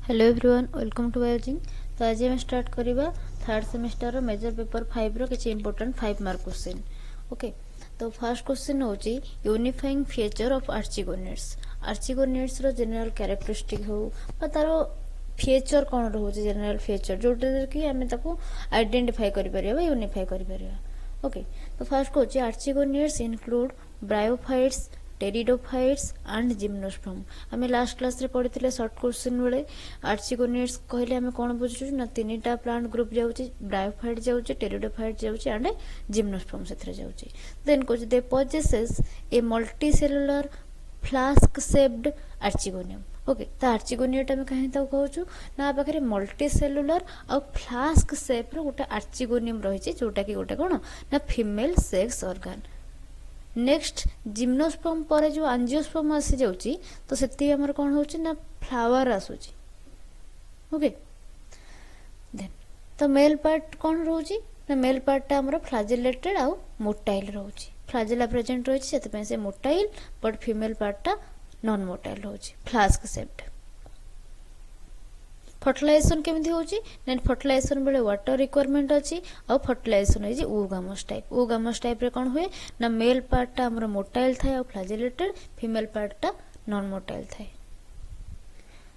Hello everyone welcome to बायोलॉजिंग। तो आज हम स्टार्ट करवा थर्ड सेमेस्टर मेजर पेपर 5 रो किछि इंपोर्टेंट 5 मार्क क्वेश्चन। ओके, तो फर्स्ट क्वेश्चन होची unifying feature of archegoniates. Archegoniates रो जनरल कैरेक्टरिस्टिक हो बा तारो फीचर कोन रहउची, जनरल फीचर जोटे कि हमें ताको आइडेंटिफाई करि परिबा यूनिफाई करि परिबा। ओके, तो फर्स्ट होची archegoniates include bryophytes, pteridophytes and gymnosperm. हमें लास्ट क्लास रे पढ़िथिले शॉर्ट क्वेश्चन बेले आर्चिगोनिड्स कहले हमें कोन बुझुछु ना तीनटा प्लांट ग्रुप जाउची, ब्रायोफाइट जाउची, टेरिडोफाइट जाउची एंड जिम्नोस्पर्म सेथरे जाउची। देन कुछ they possess a multicellular flask shaped archegonium. Okay, तो आर्चिगोनियम हमें कहीं तक कहूछु ना पाखरे मल्टीसेलुलर और फ्लास्क शेप रो गोटे आर्चिगोनियम रहिछि जोटा कि गोटे कोन ना female sex organ. Next gymnosperm पर जो एंजियोस्पर्म आसी जाउची तो सेति हमर कोन होउची ना फ्लावर आसुची। ओके, देन तो मेल पार्ट कोन रहउची ना मेल पार्ट ता हमर फ्लैजेलेटेड आ मोटाइल रहउची। फ्लैजेला प्रेजेंट रहउची सेति पे से मोटाइल, बट फीमेल पार्ट ता नॉन मोटाइल रहउची, फ्लास्क शेप्ड। फर्टिलाइजेशन केमिति होउची ना फर्टिलाइजेशन बेले वाटर रिक्वायरमेंट अछि और फर्टिलाइजेशन है जे oogamous टाइप। oogamous टाइप रे कोन हुए ना मेल पार्ट ता हमर मोटाइल थाए और फ्लैजेलेटेड, फीमेल पार्ट ता नॉन मोटाइल थाए।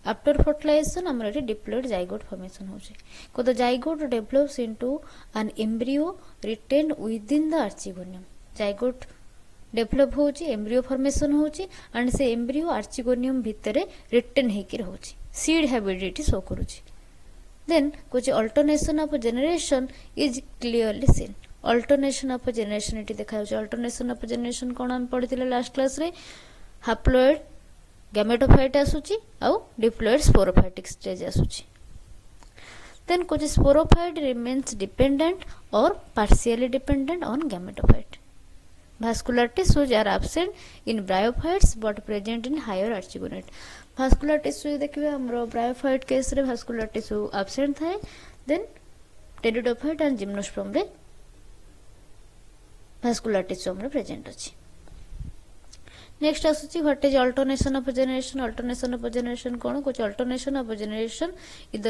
आफ्टर फर्टिलाइजेशन हमर रे डिप्लॉयड जाइगोट फॉर्मेशन होउची। को the zygote develops into an embryo retained with in the archegonium. Zygote develop होउची, एम्ब्रियो फॉर्मेशन होउची एंड से एम्ब्रियो आर्चिगोनियम भितरे रिटेन हेकि रहउची, सीड हैबिलिटी शो करूची। देन कुछ alternation of generation is clearly seen. Alternation of generation eighty देखा जाउची। Alternation of generation कोन हम पढ़िथिले last class रे, हैप्लॉइड गैमेटोफाइट आसुची और डिप्लॉयड स्पोरोफाइटिक स्टेज आसुची। देन कुछ स्पोरोफाइट रिमेन्स डिपेंडेंट और partially dependent on gametophyte. Vascular tissues are absent in bryophytes but present in higher archigonate. Vascular tissue देखिए हमरो bryophyte case रे vascular tissue absent थाए। Then pteridophyte and gymnosperm रे vascular tissue हमरो present अछि। Next आसुची what is alternation of generation. Alternation of generation कोन कुछ alternation of generation is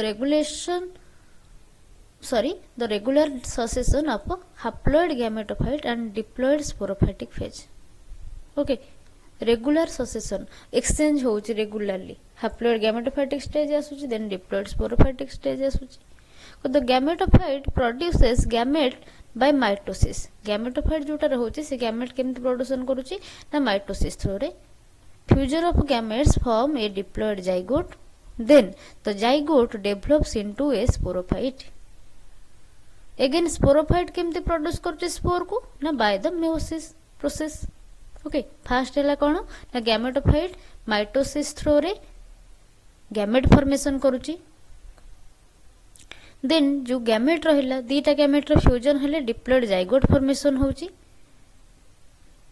the regular succession of haploid gametophyte and diploid sporophytic phase. Okay, regular succession exchange होउची regularly, haploid gametophytic stage आसुची, then diploid sporophytic stage आसुची। So the gametophyte produces gamete by mitosis. gametophyte जोटा रहउची से gamete केमति production करूची ना mitosis through रे। fusion of gametes form a diploid zygote, then the zygote develops into a sporophyte. Again sporophyte केमति produce करते spore को ना by the meiosis process. Okay, first हैला कोन ना गैमेटोफाइट माइटोसिस थ्रू रे गैमेट फॉर्मेशन करूची। देन जो गैमेट रहिला दीटा गैमेट रो फ्यूजन हेले डिप्लॉयड जाइगोट फॉर्मेशन होउची।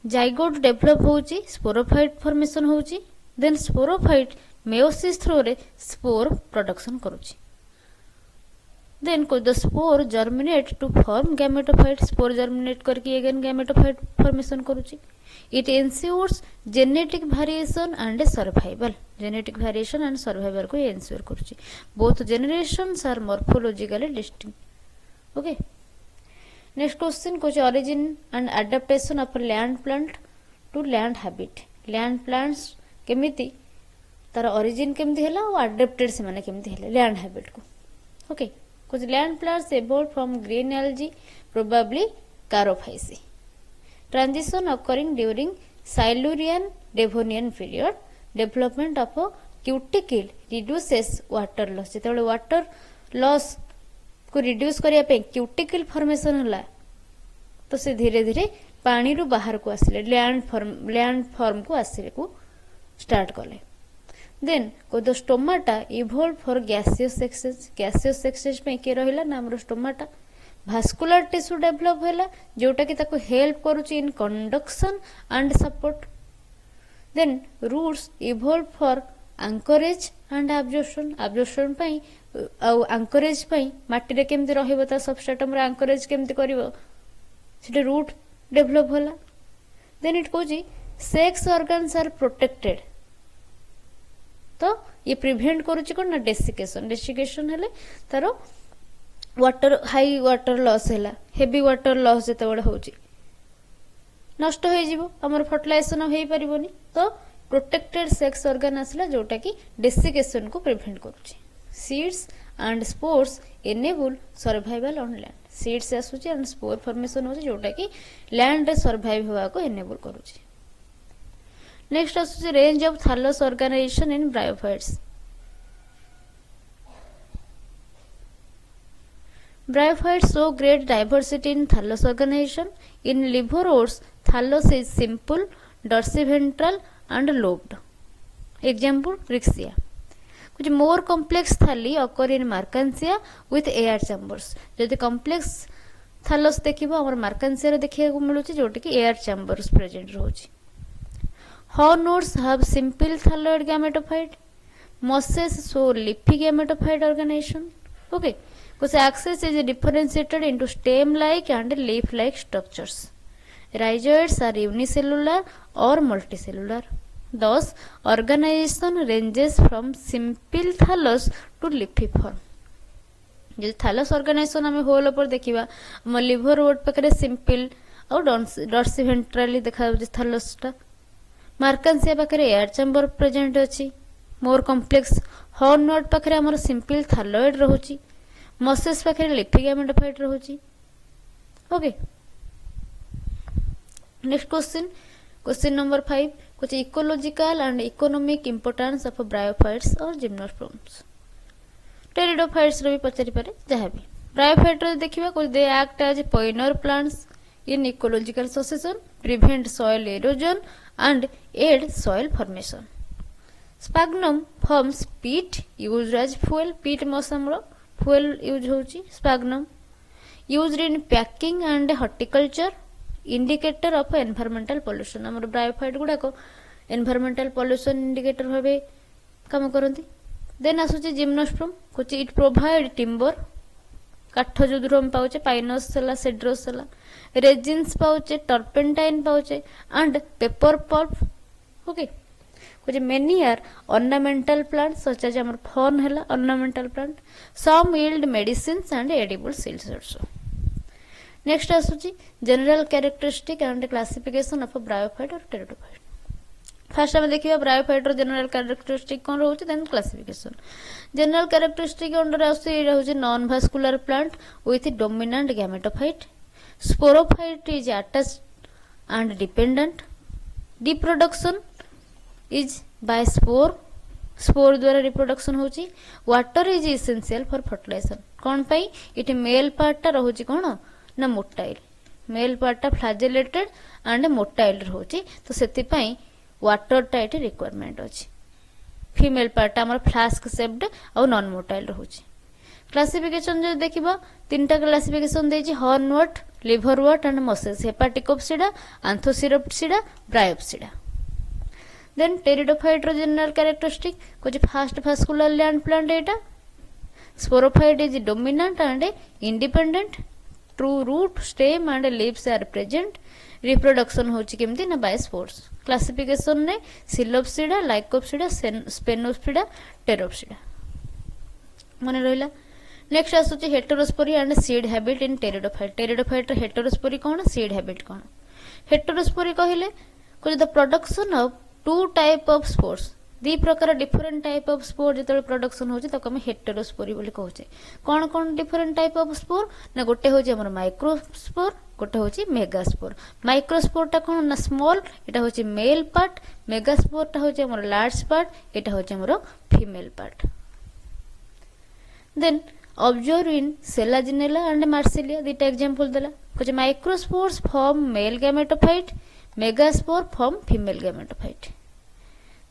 जाइगोट डेवलप होउची, स्पोरोफाइट फॉर्मेशन होउची। देन स्पोरोफाइट मेयोसिस थ्रू रे स्पोर प्रोडक्शन करूची। Then the spore germinate to form gametophyte. Spore germinate करके again gametophyte formation करूची। It ensures genetic variation and survival. Genetic variation and survival को ensure करूची। Both generations are morphologically distinct. Okay. Next question कुछ origin and adaptation of land plant to land habit. Land plants केमिति तार origin केमिति हैला और adapted से माने केमिति हैला land habit को। Okay. कुछ land plants evolved from green algae, probably Charophyceae. Transition occurring during Silurian Devonian period. Development of a cuticle reduces water loss. जेतेबेले water loss को reduce करिया पे cuticle formation होला तो से धीरे धीरे पानी रु बाहर को आसिले land form को आसिले को start कले। Then the stomata evolved for gaseous exchange. Gaseous exchange में के रहिला ना हमरो stomata। vascular tissue develop होला जोटा कि ताको help करूची in conduction and support. Then roots evolved for anchorage and absorption. Absorption पई और anchorage पई माटी रे केमति रहिबो ता substratum रे anchorage केमति करिवो सेटे root develop होला। Then it कोजी sex organs are protected तो ये प्रिभेंट करूची कोन ना डेसिकेशन। डेसिकेशन हेले तार वाटर हाई वाटर लॉस हैला, हेवी वाटर लॉस जते बडे होची नष्ट हो जीवो, हमर फर्टिलाइजेशन होई परिबोनी। तो प्रोटेक्टेड सेक्स ऑर्गन आसला जोटा कि डेसिकेशन को प्रिभेंट करूची। Seeds and spores enable survival on land. Seeds आसुची एंड स्पोर फॉर्मेशन होची जोटा कि लैंड रे सर्वाइव होवा को एनेबल करूची। नेक्स्ट आसुची range of thallus organisation in bryophytes. Bryophytes show great diversity in thallus organization. In liverworts, thallus is simple, dorsiventral and lobed. Example, Rixia. कुछ more complex thalli occur in Markansia with air chambers. जदि complex thallus देखिबो हमर Markansia रे देखिया को मिलुची जोटी कि air chambers present रहउची। Hornworts have simple thalloid gametophyte. Mosses show leafy gametophyte organization. Okay. Because axis is differentiated into stem-like and leaf-like structures. Rhizoids are unicellular or multicellular. Thus, organization ranges from simple thallus to leafy form. जो thallus organization हमें whole ऊपर देखिबा, हम liverwort पकरे simple और dorsiventrally देखा जो thallus टा, Markansia पकरे air chamber present अछि, more complex hornwort पकरे हमर simple thalloid रहउची, मसेस पाखे लिफी गैमेटोफाइट रहउची। ओके, नेक्स्ट क्वेश्चन नंबर 5 कुछ ecological and economic importance of bryophytes और जिम्नोस्पर्म्स। टेरिडोफाइट्स रो भी पचारि पारे जहां भी ब्रायोफाइट रो देखिबा कुछ they act as pioneer plants in ecological succession, prevent soil erosion and aid soil formation. Sphagnum forms peat used as fuel. Peat मौसम रो fuel यूज होची। Sphagnum used in packing and horticulture, indicator of environmental pollution. हमर bryophyte गुडा को environmental pollution indicator भाबे काम करंती। Then आसुची जिम्नोस्पर्म कुछ इट प्रोवाइड टिम्बर, काठ जो दूर हम पाउचे पाइनस हला, सेड्रोस हला, रेजिन्स पाउचे, टर्पेंटाइन पाउचे एंड पेपर पल्प। ओके, कुछ many are ornamental plants such as our fern hela ornamental plant. Some yield medicines and edible seeds also. Next asuchi general characteristic and classification of a bryophyte or pteridophyte. First हम देखिबा bryophyte रो general characteristic कोन रहउची, then classification. General characteristic under आसी रहउची non vascular plant with dominant gametophyte. Sporophyte is attached and dependent. Reproduction is by spore द्वारा reproduction होची। Water is essential for fertilisation. कौन पाई इटी male part टा रहउची कोन ना मोटाइल, मेल पार्ट टा फ्लैजेलेटेड एंड मोटाइल रहउची, तो सेति पई वाटर टा इटी रिक्वायरमेंट अछि। फीमेल पार्ट टा हमर फ्लास्क शेप्ड और नॉन मोटाइल रहउची। क्लासिफिकेशन जो देखिबा तीनटा क्लासिफिकेशन देछि, hornwort, liverwort and mosses, Hepaticopsida, Anthocerotopsida, Bryopsida. Then pteridophyte रो general characteristic कुछ fast vascular land plant Etah. Sporophyte is dominant and independent. True root, stem and leaves are present. Reproduction होची केमती ना by spores. Classification ने Silopsida, Lycopsida, Spenopsida, Pteropsida। मने रहिला। Next आसुची heterospory and seed habit in pteridophyte. Pteridophyte row heterospory cone, seed habit cone. Heterospory कहिले कुछ the production of two type of spores, दी प्रकार different type of spore जेतले production होची तको हम हेटेरोस्पोरी बोली कहउचे। कोन कोन different type of spore ना गोटे होची हमर माइक्रोस्पोर, गोटे होची मेगास्पोर। माइक्रोस्पोर टा कोन ना स्मॉल, एटा होची मेल पार्ट, मेगास्पोर टा होची हमर लार्ज पार्ट, एटा होची हमर female part. Then observe in Selaginella and Marsilea, दीटा एग्जांपल देला। कुछ microspores form male gametophyte, megaspore form female gametophyte.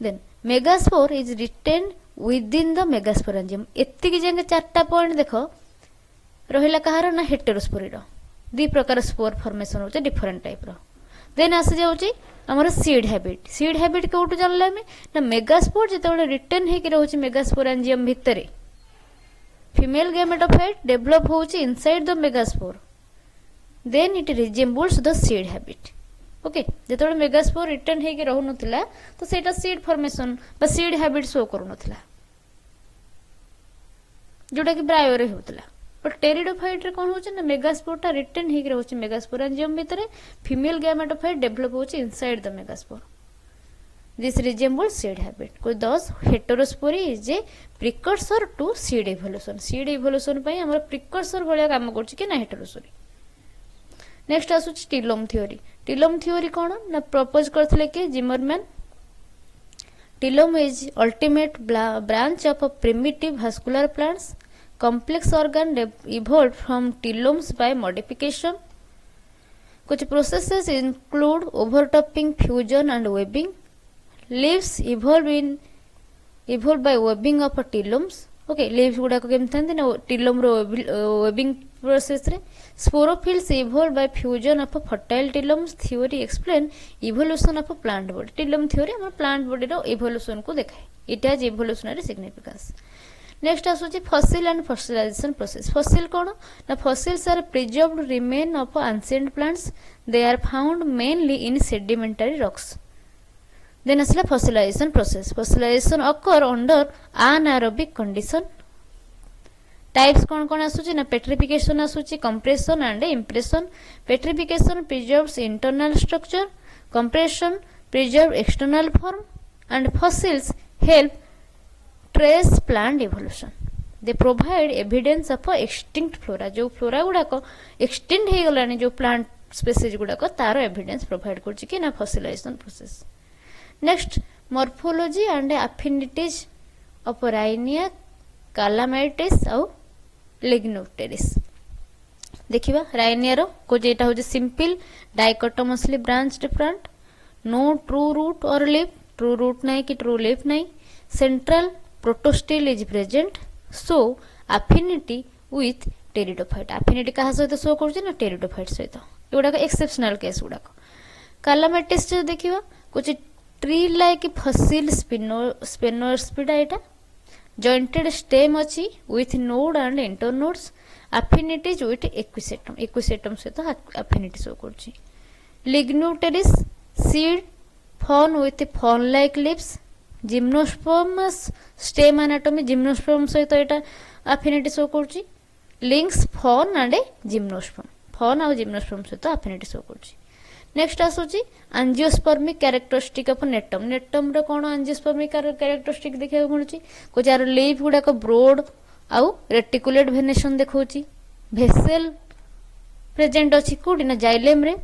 Then megaspore is retained within the megasporangium. एत्तिकी जंगे चारटा पॉइंट देखो रहिला कहार ना हेटेरोस्पोरी रो दी प्रकार स्पोर फॉर्मेशन होचे डिफरेंट टाइप रो। देन आसे जाउची हमर सीड हैबिट। सीड हैबिट कोउटु जानले हमें ना मेगास्पोर जेतेबेले रिटेन हे कि रहउची मेगास्पोरांजियम भितरे, फीमेल गैमेटोफाइट डेवलप होउची inside the megaspore, then it resembles the seed habit. Okay जेतबेले मेगास्पोर रिटेन हेके रहु नथिला तो सेटा सीड फॉर्मेशन बा सीड हैबिट शो करू नथिला जोटा कि ब्रायो रे होतला बट टेरिडोफाइट रे कोन होचे ना मेगास्पोर टा रिटेन हेके रहउचे मेगास्पोरेंजियम भितरे फीमेल गैमेटोफाइट डेवलप होचे inside the megaspore this resemble seed habit को thus heterospory is a precursor to seed evolution पई हमर प्रिकर्सर भलिया काम करछि कि ना हेटेरोस्पोरी नेक्स्ट आसुछि टिलोम थ्योरी कोन ना प्रपोज करथले कि Zimmermann telome is ultimate branch of a primitive vascular plants complex organ evolved from telomes by modification कुछ processes include overtopping fusion and webbing leaves evolve by webbing of telomes okay leaves गुडा को केम थांती ना टिलोम रो webbing process रे sporophylls evolve by fusion of fertile telomes theory explain evolution of plant body टिलोम theory हम plant body रो evolution को देखाए it has evolutionary significance next आसुची fossil and fossilisation process fossil कोन ना fossils are preserved remain of ancient plants they are found mainly in sedimentary rocks then असला fossilisation process fossilisation occur under anaerobic condition types कोन आसुची ना petrification आसुची compression and impression petrification preserves internal structure compression preserve external form and fossils help trace plant evolution they provide evidence of extinct flora जो flora गुडा को extinct हे गलानी जो plant species गुडा को तारो evidence provide करछि कि ना fossilization process next morphology and affinities of Rhynia calamitis और Lignopteris देखिबा Rhynia रो को जेटा हो जे simple dichotomously branched plant no true root or leaf true root नहीं कि true leaf नहीं central protostele is present so affinity with pteridophyte affinity कहा सहित show करछि ना pteridophyte सहित एगुडा का एक्सेप्शनल केस गुडा कैलामेटिस जो देखिबा कुछ ट्री लाइक फॉसिल स्पेनोस्पिडा एटा जॉइंटेड स्टेम अछि with node and internodes affinities with equisetum सहित affinity शो करछि Lignopteris seed fern with fern like leaves gymnosperm stem anatomy gymnosperm सहित एटा एफिनिटी शो करछि links fern and gymnosperm fern और gymnosperm सहित affinity show करछि next आसुछि angiospermic characteristic of Gnetum Gnetum रो कोन एंजियोस्पर्मिक कैरेक्टरिस्टिक देखै मिलुछि को जार लीफ गुडा को ब्रॉड आउ रेटिकुलेट वेनेशन देखौछि भेसेल प्रेजेंट अछि कोडी ना जाइलेम रे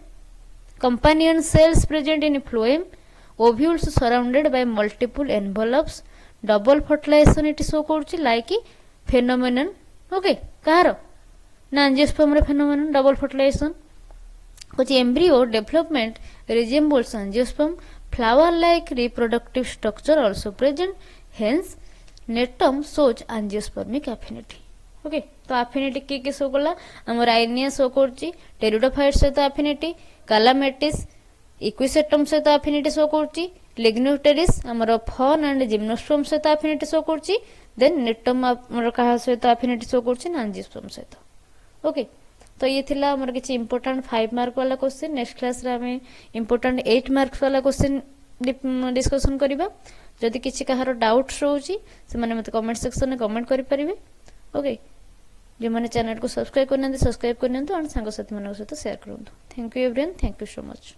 companion cells present in phloem ovules surrounded by multiple envelopes double fertilization it show करछि like phenomenon okay कार ना angiosperm रे phenomenon double fertilization कुछ embryo development resembles angiosperm flower like reproductive structure also present hence netum shows angiospermic affinity okay तो affinity के show करला हम Rhynia show करछि pteridophyte सहित affinity calamitis इक्विसेटम सहित एफिनिटी शो करछि लिग्नोप्टेरिस हमर फॉर्न एंड जिम्नोस्पर्म सहित एफिनिटी शो करछि देन नेटम हमर कहा सहित एफिनिटी शो करछि एंजियोस्पर्म सहित ओके तो ये थिला हमर किछि इंपोर्टेंट 5 मार्क वाला क्वेश्चन नेक्स्ट क्लास रे हमें इंपोर्टेंट 8 मार्क्स वाला क्वेश्चन डिस्कशन करिबा जदि किछि कहारो डाउट्स रहउछि से माने मते कमेंट सेक्शन में कमेंट करि परिबे ओके जे माने चैनल को सब्सक्राइब करनते सब्सक्राइब करनते और संग साथी मानक सहित शेयर करंतु thank you everyone thank you so much